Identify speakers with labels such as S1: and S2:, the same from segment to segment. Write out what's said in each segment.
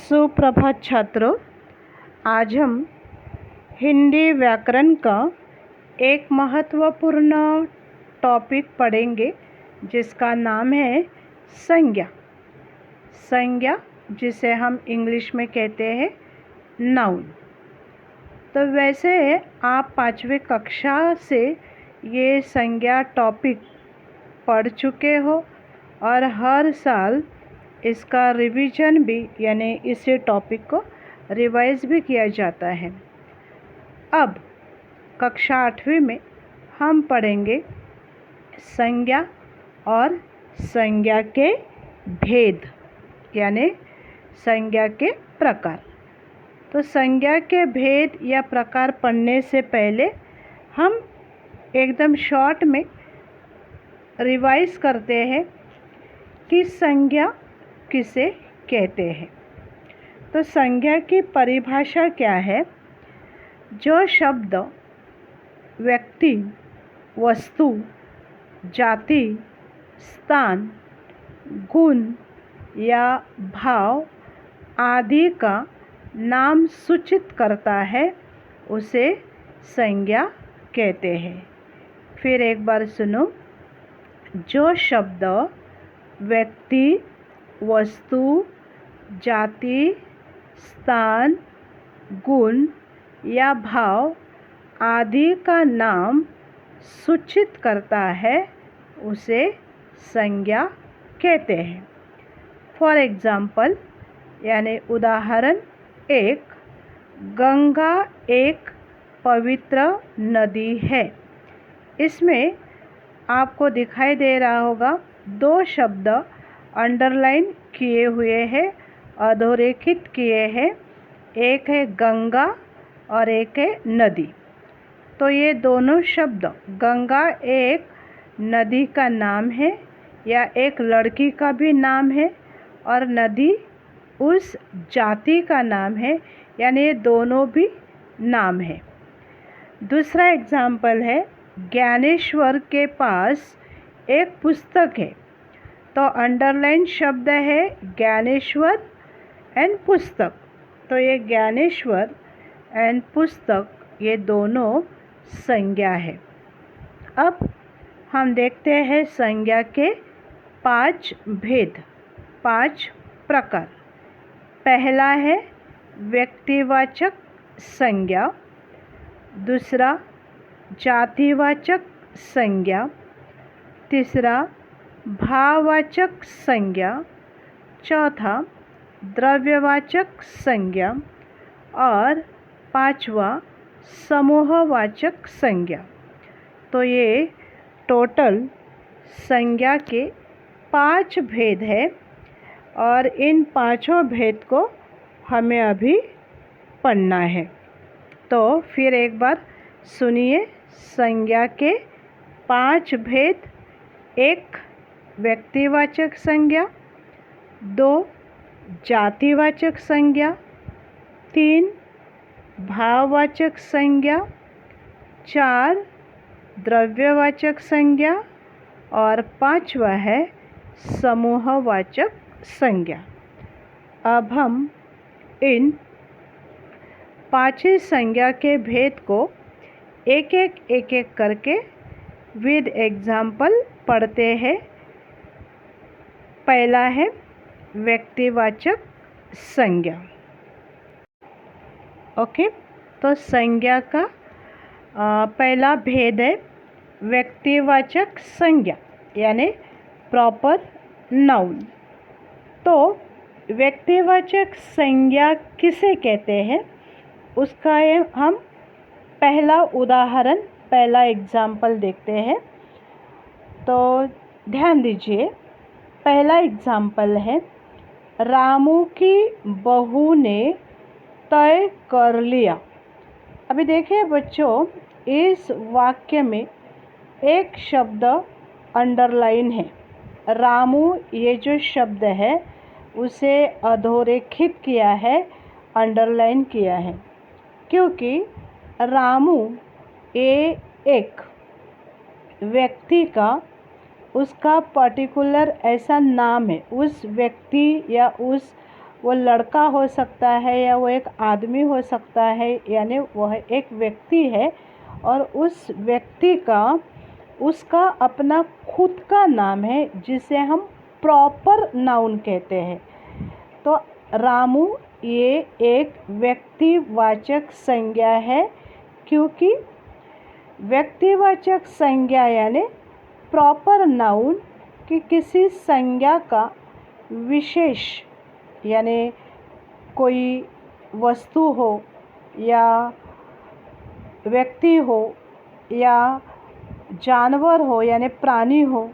S1: सुप्रभात छात्रों, आज हम हिंदी व्याकरण का एक महत्वपूर्ण टॉपिक पढ़ेंगे जिसका नाम है संज्ञा। संज्ञा जिसे हम इंग्लिश में कहते हैं नाउन। तो वैसे आप 5वीं कक्षा से ये संज्ञा टॉपिक पढ़ चुके हो और हर साल इसका रिवीजन भी यानी इसी टॉपिक को रिवाइज भी किया जाता है। अब कक्षा 8वीं में हम पढ़ेंगे संज्ञा और संज्ञा के भेद यानी संज्ञा के प्रकार। तो संज्ञा के भेद या प्रकार पढ़ने से पहले हम एकदम शॉर्ट में रिवाइज करते हैं कि संज्ञा किसे कहते हैं। तो संज्ञा की परिभाषा क्या है? जो शब्द व्यक्ति, वस्तु, जाति, स्थान, गुण या भाव आदि का नाम सूचित करता है उसे संज्ञा कहते हैं। फिर एक बार सुनो। जो शब्द व्यक्ति, वस्तु, जाति, स्थान, गुण या भाव आदि का नाम सूचित करता है उसे संज्ञा कहते हैं। फॉर एग्जाम्पल यानी उदाहरण 1, गंगा एक पवित्र नदी है। इसमें आपको दिखाई दे रहा होगा 2 शब्द अंडरलाइन किए हुए हैं, अधोरेखित किए हैं। एक है गंगा और एक है नदी। तो ये दोनों शब्द, गंगा एक नदी का नाम है या एक लड़की का भी नाम है और नदी उस जाति का नाम है, यानी ये दोनों भी नाम है। दूसरा एग्जाम्पल है ज्ञानेश्वर के पास एक पुस्तक है। तो अंडरलाइन शब्द है ज्ञानेश्वर एंड पुस्तक। तो ये ज्ञानेश्वर एंड पुस्तक ये दोनों संज्ञा है। अब हम देखते हैं संज्ञा के 5 भेद, 5 प्रकार। पहला है व्यक्तिवाचक संज्ञा, दूसरा जातिवाचक संज्ञा, तीसरा भाववाचक संज्ञा, चौथा द्रव्यवाचक संज्ञा और 5वां समूहवाचक संज्ञा। तो ये टोटल संज्ञा के 5 भेद है और इन 5 भेद को हमें अभी पढ़ना है। तो फिर एक बार सुनिए संज्ञा के 5 भेद। 1 व्यक्तिवाचक संज्ञा, 2 जातिवाचक संज्ञा, 3 भाववाचक संज्ञा, 4 द्रव्यवाचक संज्ञा और 5वां है समूहवाचक संज्ञा। अब हम इन 5 संज्ञा के भेद को एक एक करके विद एग्जाम्पल पढ़ते हैं। पहला है व्यक्तिवाचक संज्ञा। ओके, तो संज्ञा का पहला भेद है व्यक्तिवाचक संज्ञा यानी प्रॉपर नाउन। तो व्यक्तिवाचक संज्ञा किसे कहते हैं उसका हम पहला उदाहरण, पहला एग्जाम्पल देखते हैं। तो ध्यान दीजिए, पहला एग्जाम्पल है रामू की बहू ने तय कर लिया। अभी देखिए बच्चों, इस वाक्य में एक शब्द अंडरलाइन है। रामू ये जो शब्द है उसे अधोरेखित किया है, अंडरलाइन किया है, क्योंकि रामू ये एक व्यक्ति का, उसका पर्टिकुलर ऐसा नाम है, उस व्यक्ति या वो लड़का हो सकता है या वो एक आदमी हो सकता है, यानी वह एक व्यक्ति है और उस व्यक्ति का उसका अपना खुद का नाम है जिसे हम प्रॉपर नाउन कहते हैं। तो रामू ये एक व्यक्तिवाचक संज्ञा है, क्योंकि व्यक्तिवाचक संज्ञा यानी प्रॉपर नाउन कि किसी संज्ञा का विशेष यानी कोई वस्तु हो या व्यक्ति हो या जानवर हो यानी प्राणी हो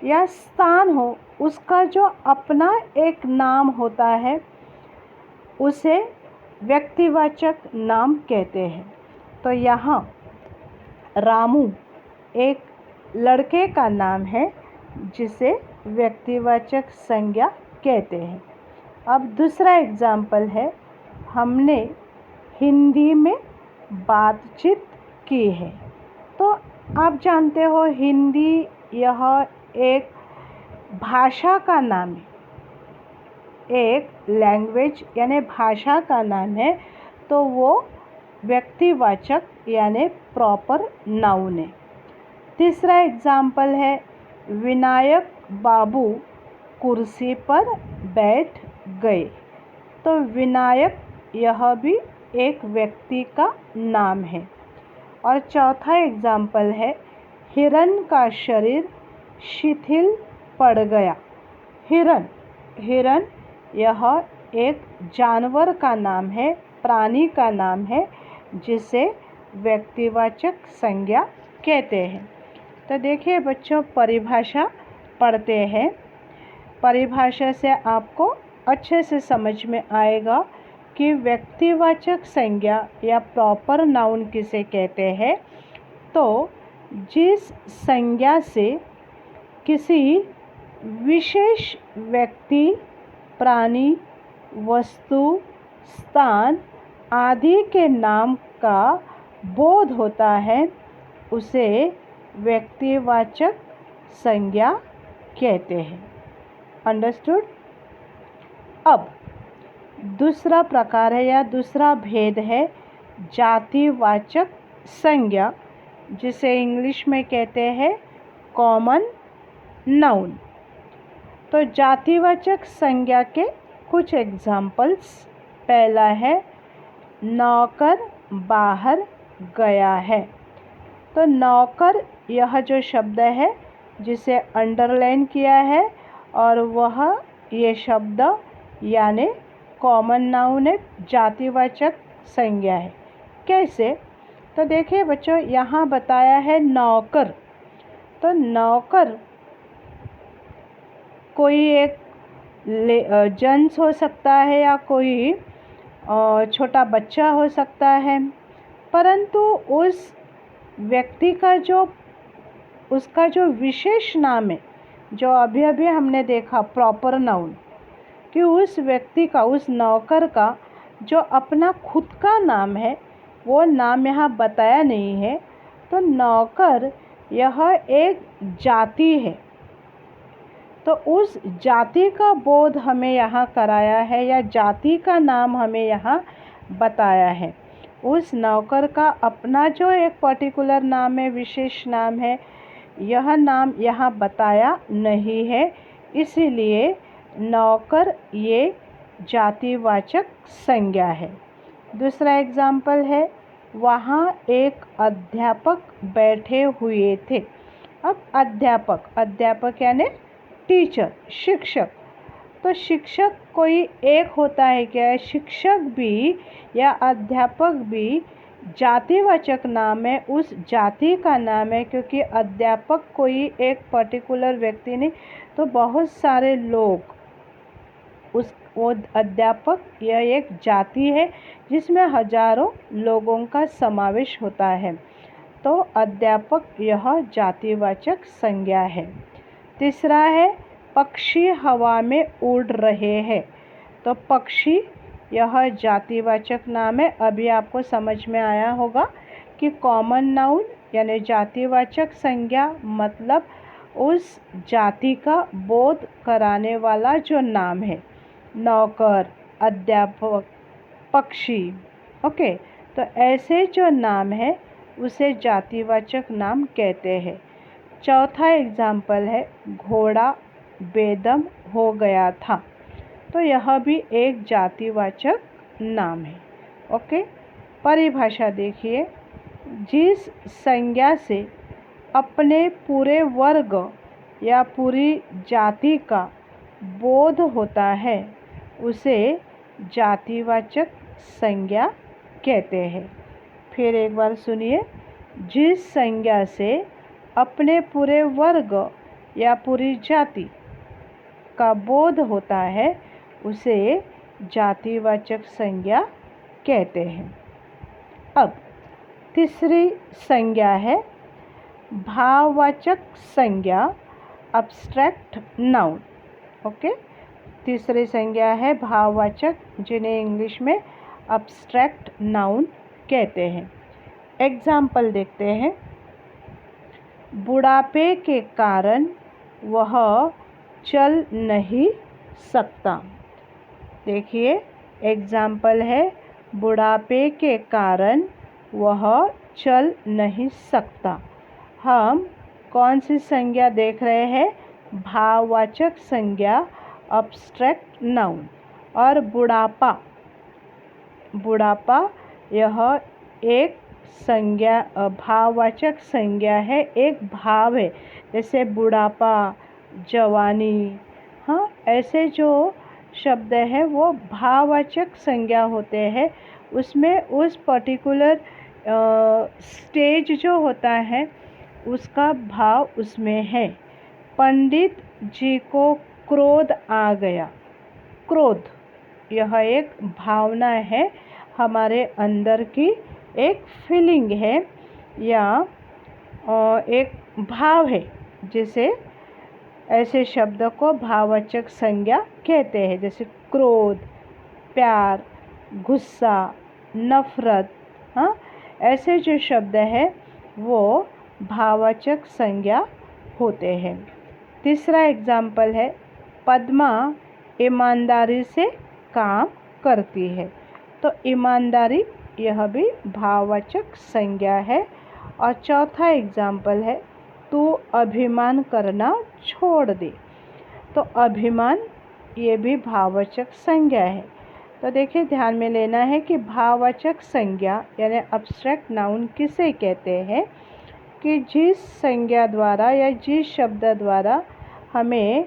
S1: या स्थान हो, उसका जो अपना एक नाम होता है उसे व्यक्तिवाचक नाम कहते हैं। तो यहाँ रामू एक लड़के का नाम है जिसे व्यक्तिवाचक संज्ञा कहते हैं। अब दूसरा एग्जाम्पल है, हमने हिंदी में बातचीत की है। तो आप जानते हो हिंदी यह एक भाषा का नाम है, एक लैंग्वेज यानी भाषा का नाम है, तो वो व्यक्तिवाचक यानी प्रॉपर नाउन है। तीसरा एग्जाम्पल है, विनायक बाबू कुर्सी पर बैठ गए। तो विनायक यह भी एक व्यक्ति का नाम है। और चौथा एग्जाम्पल है, हिरण का शरीर शिथिल पड़ गया। हिरण यह एक जानवर का नाम है, प्राणी का नाम है जिसे व्यक्तिवाचक संज्ञा कहते हैं। तो देखिए बच्चों, परिभाषा पढ़ते हैं। परिभाषा से आपको अच्छे से समझ में आएगा कि व्यक्तिवाचक संज्ञा या प्रॉपर नाउन किसे कहते हैं। तो जिस संज्ञा से किसी विशेष व्यक्ति, प्राणी, वस्तु, स्थान आदि के नाम का बोध होता है उसे व्यक्तिवाचक संज्ञा कहते हैं। अंडरस्टूड? अब दूसरा प्रकार है या दूसरा भेद है जातिवाचक संज्ञा, जिसे इंग्लिश में कहते हैं कॉमन नाउन। तो जातिवाचक संज्ञा के कुछ एग्जाम्पल्स, पहला है नौकर बाहर गया है। तो नौकर यह जो शब्द है जिसे अंडरलाइन किया है और वह ये शब्द यानी कॉमन नाउन है, जातिवाचक संज्ञा है। कैसे? तो देखिए बच्चों, यहाँ बताया है नौकर। तो नौकर कोई एक जेंट्स हो सकता है या कोई छोटा बच्चा हो सकता है, परंतु उस व्यक्ति का जो उसका जो विशेष नाम है, जो अभी अभी हमने देखा प्रॉपर नाउन, कि उस व्यक्ति का, उस नौकर का जो अपना खुद का नाम है वो नाम यहाँ बताया नहीं है। तो नौकर यह एक जाति है। तो उस जाति का बोध हमें यहाँ कराया है या जाति का नाम हमें यहाँ बताया है। उस नौकर का अपना जो एक पर्टिकुलर नाम है, विशेष नाम है, यह नाम यहाँ बताया नहीं है, इसीलिए नौकर ये जातिवाचक संज्ञा है। दूसरा एग्जाम्पल है, वहाँ एक अध्यापक बैठे हुए थे। अब अध्यापक यानी टीचर, शिक्षक। तो शिक्षक कोई एक होता है क्या? शिक्षक भी या अध्यापक भी जातिवाचक नाम है, उस जाति का नाम है, क्योंकि अध्यापक कोई एक पर्टिकुलर व्यक्ति नहीं, तो बहुत सारे लोग वो अध्यापक यह एक जाति है जिसमें हजारों लोगों का समावेश होता है। तो अध्यापक यह जातिवाचक संज्ञा है। तीसरा है पक्षी हवा में उड़ रहे हैं। तो पक्षी यह जातिवाचक नाम है। अभी आपको समझ में आया होगा कि कॉमन नाउन यानी जातिवाचक संज्ञा मतलब उस जाति का बोध कराने वाला जो नाम है, नौकर, अध्यापक, पक्षी। ओके, तो ऐसे जो नाम है उसे जातिवाचक नाम कहते हैं। चौथा एग्जाम्पल है घोड़ा बेदम हो गया था। तो यह भी एक जातिवाचक नाम है। ओके, परिभाषा देखिए। जिस संज्ञा से अपने पूरे वर्ग या पूरी जाति का बोध होता है उसे जातिवाचक संज्ञा कहते हैं। फिर एक बार सुनिए। जिस संज्ञा से अपने पूरे वर्ग या पूरी जाति का बोध होता है उसे जातिवाचक संज्ञा कहते हैं। अब तीसरी संज्ञा है भाववाचक संज्ञा, अब्स्ट्रैक्ट नाउन। ओके, तीसरी संज्ञा है भाववाचक, जिन्हें इंग्लिश में अब्स्ट्रैक्ट नाउन कहते हैं। एग्जाम्पल देखते हैं। बुढ़ापे के कारण वह चल नहीं सकता। देखिए, एग्जाम्पल है बुढ़ापे के कारण वह चल नहीं सकता। हम कौन सी संज्ञा देख रहे हैं? भाववाचक संज्ञा, अब्स्ट्रैक्ट नाउन। और बुढ़ापा, बुढ़ापा यह एक संज्ञा, भाववाचक संज्ञा है, एक भाव है। जैसे बुढ़ापा, जवानी, हाँ, ऐसे जो शब्द है वो भाववाचक संज्ञा होते हैं। उसमें उस पर्टिकुलर स्टेज जो होता है उसका भाव उसमें है। पंडित जी को क्रोध आ गया। क्रोध यह एक भावना है, हमारे अंदर की एक फीलिंग है या एक भाव है, जिसे ऐसे शब्द को भाववाचक संज्ञा कहते हैं। जैसे क्रोध, प्यार, गुस्सा, नफरत, हाँ, ऐसे जो शब्द है वो भाववाचक संज्ञा होते हैं। तीसरा एग्जाम्पल है पद्मा ईमानदारी से काम करती है। तो ईमानदारी यह भी भाववाचक संज्ञा है। और चौथा एग्जाम्पल है तू अभिमान करना छोड़ दे। तो अभिमान ये भी भाववाचक संज्ञा है। तो देखिए, ध्यान में लेना है कि भाववाचक संज्ञा यानी अब्स्ट्रैक्ट नाउन किसे कहते हैं कि जिस संज्ञा द्वारा या जिस शब्द द्वारा हमें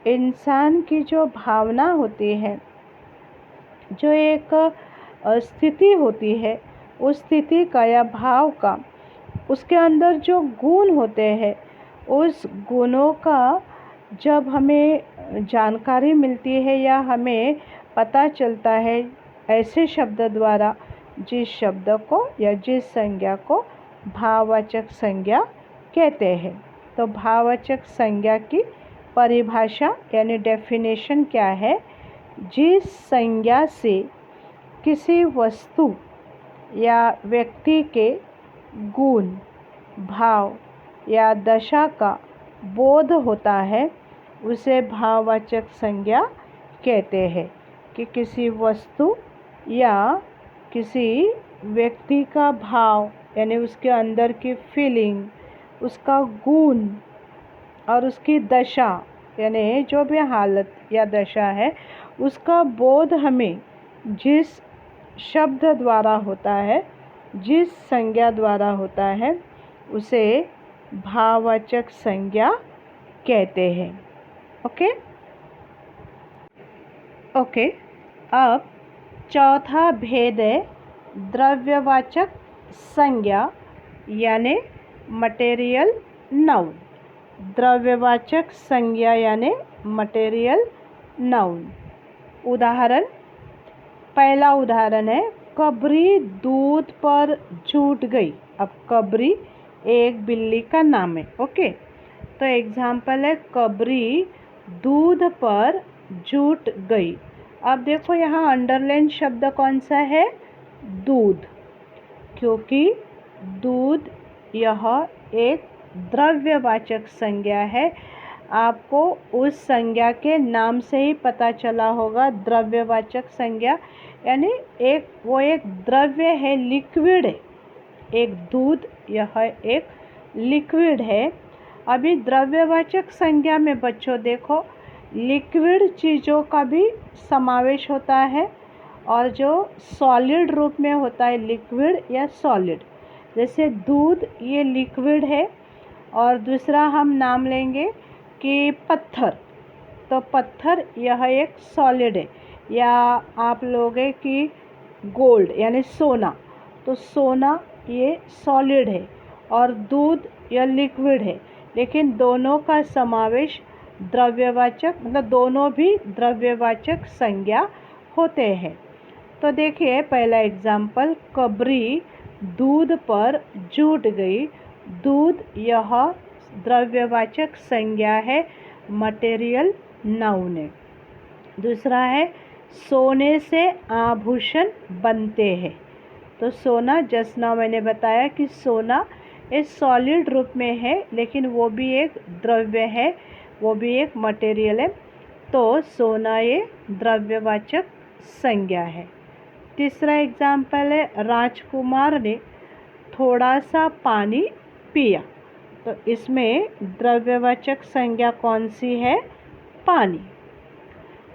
S1: इंसान की जो भावना होती है, जो एक स्थिति होती है, उस स्थिति का या भाव का, उसके अंदर जो गुण होते हैं, उस गुणों का जब हमें जानकारी मिलती है या हमें पता चलता है ऐसे शब्द द्वारा, जिस शब्द को या जिस संज्ञा को भाववाचक संज्ञा कहते हैं। तो भाववाचक संज्ञा की परिभाषा यानी डेफिनेशन क्या है? जिस संज्ञा से किसी वस्तु या व्यक्ति के गुण, भाव या दशा का बोध होता है उसे भाववाचक संज्ञा कहते हैं। कि किसी वस्तु या किसी व्यक्ति का भाव यानी उसके अंदर की फीलिंग, उसका गुण और उसकी दशा यानी जो भी हालत या दशा है, उसका बोध हमें जिस शब्द द्वारा होता है, जिस संज्ञा द्वारा होता है, उसे भाववाचक संज्ञा कहते हैं। ओके, अब चौथा भेद है द्रव्यवाचक संज्ञा यानी मटेरियल नाउन। द्रव्यवाचक संज्ञा यानी मटेरियल नाउन। उदाहरण, पहला उदाहरण है कबरी दूध पर झूठ गई। अब कबरी एक बिल्ली का नाम है। ओके, तो एग्जाम्पल है कबरी दूध पर झूठ गई। अब देखो यहाँ अंडरलाइन शब्द कौन सा है? दूध, क्योंकि दूध यह एक द्रव्यवाचक संज्ञा है। आपको उस संज्ञा के नाम से ही पता चला होगा। द्रव्यवाचक संज्ञा यानी वो एक द्रव्य है, लिक्विड है। एक दूध यह एक लिक्विड है। अभी द्रव्यवाचक संज्ञा में बच्चों देखो, लिक्विड चीज़ों का भी समावेश होता है और जो सॉलिड रूप में होता है, लिक्विड या सॉलिड। जैसे दूध ये लिक्विड है, और दूसरा हम नाम लेंगे कि पत्थर, तो पत्थर यह एक सॉलिड है। या आप लोगे कि गोल्ड यानी सोना, तो सोना ये सॉलिड है और दूध यह लिक्विड है। लेकिन दोनों का समावेश द्रव्यवाचक, मतलब दोनों भी द्रव्यवाचक संज्ञा होते हैं। तो देखिए पहला एग्जाम्पल, कबरी दूध पर जुट गई। दूध यह द्रव्यवाचक संज्ञा है, मटेरियल नाउन है। दूसरा है, सोने से आभूषण बनते हैं। तो सोना, जस्ट नाउ मैंने बताया कि सोना एक सॉलिड रूप में है, लेकिन वो भी एक द्रव्य है, वो भी एक मटेरियल है। तो सोना ये द्रव्यवाचक संज्ञा है। तीसरा एग्जाम्पल है, राजकुमार ने थोड़ा सा पानी पिया। तो इसमें द्रव्यवाचक संज्ञा कौन सी है? पानी।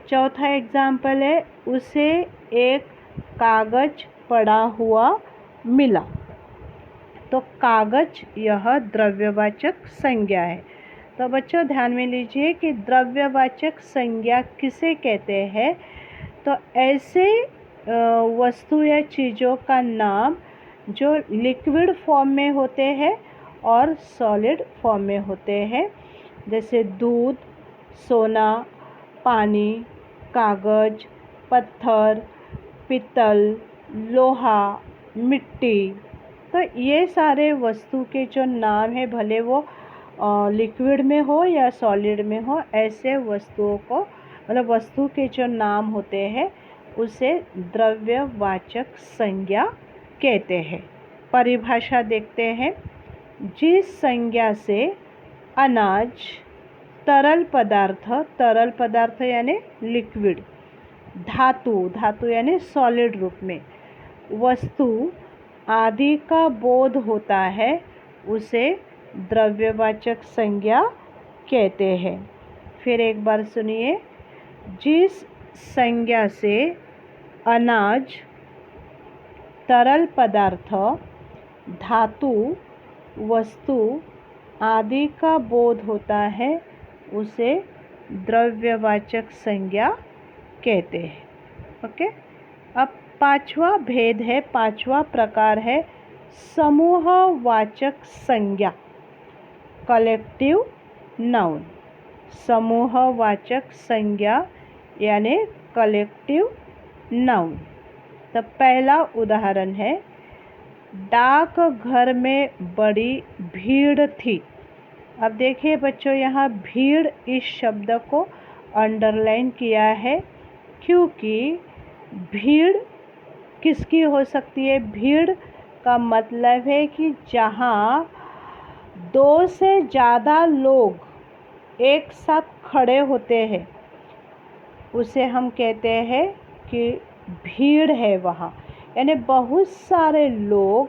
S1: चौथा एग्जाम्पल है, उसे एक कागज पड़ा हुआ मिला। तो कागज यह द्रव्यवाचक संज्ञा है। तो बच्चों ध्यान में लीजिए कि द्रव्यवाचक संज्ञा किसे कहते हैं? तो ऐसे वस्तु या चीज़ों का नाम जो लिक्विड फॉर्म में होते हैं और सॉलिड फॉर्म में होते हैं, जैसे दूध, सोना, पानी, कागज, पत्थर, पीतल, लोहा, मिट्टी। तो ये सारे वस्तु के जो नाम है, भले वो लिक्विड में हो या सॉलिड में हो, ऐसे वस्तुओं को, मतलब वस्तु के जो नाम होते हैं उसे द्रव्यवाचक संज्ञा कहते हैं। परिभाषा देखते हैं। जिस संज्ञा से अनाज, तरल पदार्थ यानी लिक्विड, धातु यानी सॉलिड रूप में, वस्तु आदि का बोध होता है, उसे द्रव्यवाचक संज्ञा कहते हैं। फिर एक बार सुनिए, जिस संज्ञा से अनाज, तरल पदार्थ, धातु, वस्तु आदि का बोध होता है, उसे द्रव्यवाचक संज्ञा कहते हैं। ओके। अब पांचवा भेद है, पांचवा प्रकार है समूहवाचक संज्ञा, कलेक्टिव नाउन। समूहवाचक संज्ञा यानी कलेक्टिव नाउन। तो पहला उदाहरण है, डाक घर में बड़ी भीड़ थी। अब देखिए बच्चों, यहाँ भीड़ इस शब्द को अंडरलाइन किया है, क्योंकि भीड़ किसकी हो सकती है? भीड़ का मतलब है कि जहाँ दो से ज़्यादा लोग एक साथ खड़े होते हैं, उसे हम कहते हैं कि भीड़ है वहाँ। यानी बहुत सारे लोग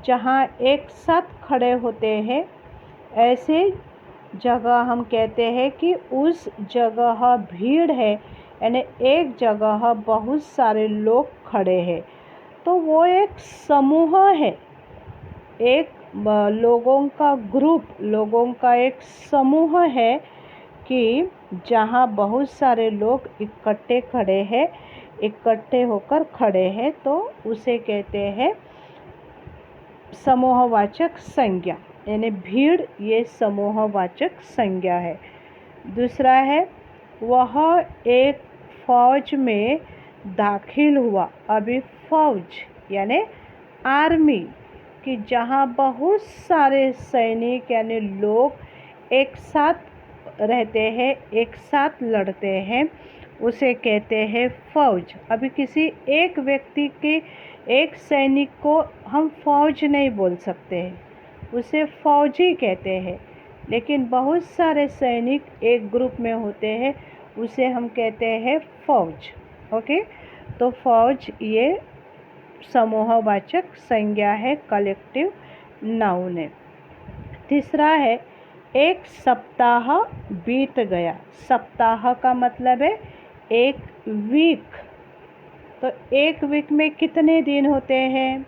S1: जहाँ एक साथ खड़े होते हैं, ऐसे जगह हम कहते हैं कि उस जगह भीड़ है। यानी एक जगह बहुत सारे लोग खड़े हैं, तो वो एक समूह है, एक लोगों का ग्रुप, लोगों का एक समूह है कि जहाँ बहुत सारे लोग इकट्ठे खड़े हैं, इकट्ठे होकर खड़े हैं, तो उसे कहते हैं समूहवाचक संज्ञा। यानी भीड़ ये समूहवाचक संज्ञा है। दूसरा है, वह एक फौज में दाखिल हुआ। अभी फौज यानी आर्मी, कि जहाँ बहुत सारे सैनिक यानी लोग एक साथ रहते हैं, एक साथ लड़ते हैं, उसे कहते हैं फौज। अभी किसी एक व्यक्ति के, एक सैनिक को हम फौज नहीं बोल सकते हैं, उसे फौजी कहते हैं। लेकिन बहुत सारे सैनिक एक ग्रुप में होते हैं, उसे हम कहते हैं फौज। ओके, तो फौज ये समूहवाचक संज्ञा है, कलेक्टिव नाउन है। तीसरा है एक सप्ताह बीत गया। सप्ताह का मतलब है एक वीक। तो एक वीक में कितने दिन होते हैं?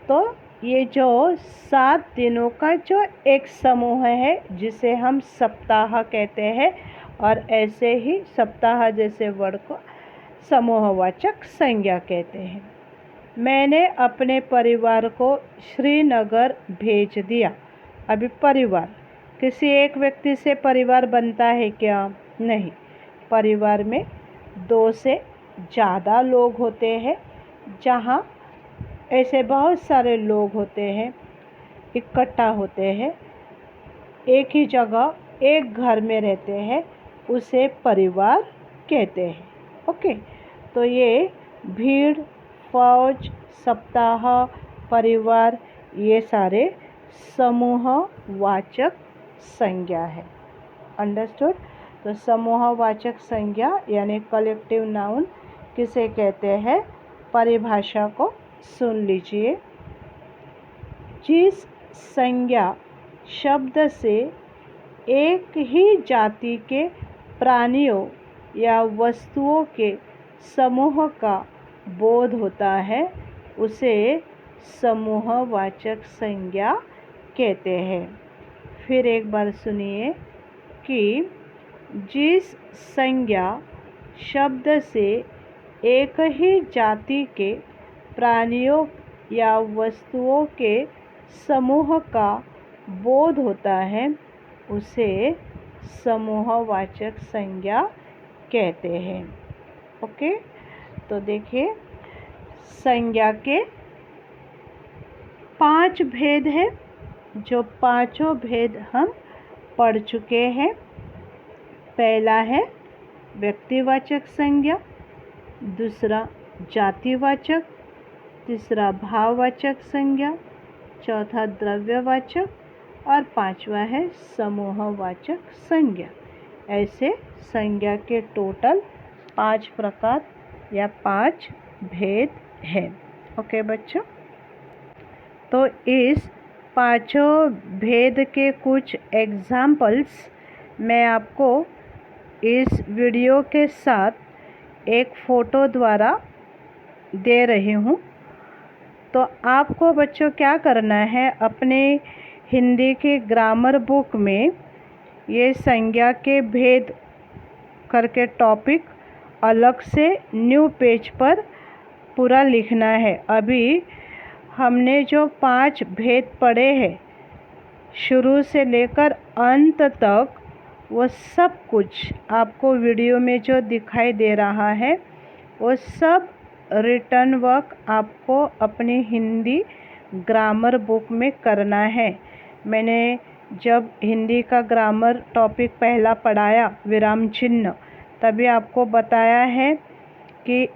S1: तो ये जो 7 दिनों का जो एक समूह है जिसे हम सप्ताह कहते हैं, और ऐसे ही सप्ताह जैसे वर्ड को समूहवाचक संज्ञा कहते हैं। मैंने अपने परिवार को श्रीनगर भेज दिया। अभी परिवार, किसी एक व्यक्ति से परिवार बनता है क्या? नहीं। परिवार में 2 से ज़्यादा लोग होते हैं, जहाँ ऐसे बहुत सारे लोग होते हैं, इकट्ठा होते हैं, एक ही जगह एक घर में रहते हैं, उसे परिवार कहते हैं। ओके, तो ये भीड़, फौज, सप्ताह, परिवार ये सारे समूहवाचक संज्ञा है। अंडरस्टूड? तो समूहवाचक संज्ञा यानी कलेक्टिव नाउन किसे कहते हैं? परिभाषा को सुन लीजिए। जिस संज्ञा शब्द से एक ही जाति के प्राणियों या वस्तुओं के समूह का बोध होता है, उसे समूहवाचक संज्ञा कहते हैं। फिर एक बार सुनिए कि जिस संज्ञा शब्द से एक ही जाति के प्राणियों या वस्तुओं के समूह का बोध होता है, उसे समूहवाचक संज्ञा कहते हैं। ओके, तो देखिए संज्ञा के 5 भेद हैं, जो पांचों भेद हम पढ़ चुके हैं। पहला है व्यक्तिवाचक संज्ञा, दूसरा जातिवाचक, तीसरा भाववाचक संज्ञा, चौथा द्रव्यवाचक और पांचवा है समूहवाचक संज्ञा। ऐसे संज्ञा के टोटल 5 प्रकार या 5 भेद हैं। ओके बच्चों, तो इस पांचों भेद के कुछ एग्जाम्पल्स मैं आपको इस वीडियो के साथ एक फ़ोटो द्वारा दे रही हूँ। तो आपको बच्चों क्या करना है, अपने हिंदी की ग्रामर बुक में ये संज्ञा के भेद करके टॉपिक अलग से न्यू पेज पर पूरा लिखना है। अभी हमने जो 5 भेद पढ़े हैं शुरू से लेकर अंत तक, वो सब कुछ आपको वीडियो में जो दिखाई दे रहा है वो सब रिटर्न वर्क आपको अपनी हिंदी ग्रामर बुक में करना है। मैंने जब हिंदी का ग्रामर टॉपिक पहला पढ़ाया विराम चिन्ह, तभी आपको बताया है कि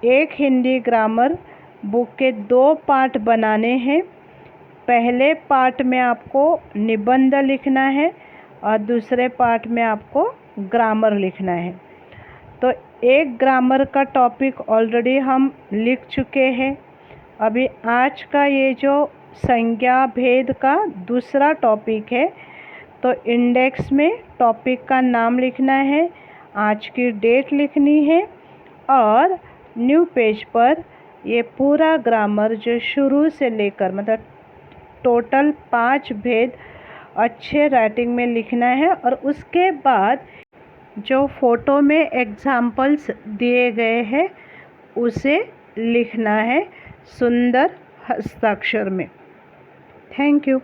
S1: एक हिंदी ग्रामर बुक के 2 पार्ट बनाने हैं। पहले पार्ट में आपको निबंध लिखना है और दूसरे पार्ट में आपको ग्रामर लिखना है। तो एक ग्रामर का टॉपिक ऑलरेडी हम लिख चुके हैं। अभी आज का ये जो संज्ञा भेद का दूसरा टॉपिक है, तो इंडेक्स में टॉपिक का नाम लिखना है, आज की डेट लिखनी है और न्यू पेज पर ये पूरा ग्रामर जो शुरू से लेकर मतलब टोटल 5 भेद अच्छे राइटिंग में लिखना है। और उसके बाद जो फ़ोटो में एग्जाम्पल्स दिए गए हैं उसे लिखना है सुंदर हस्ताक्षर में। Thank you.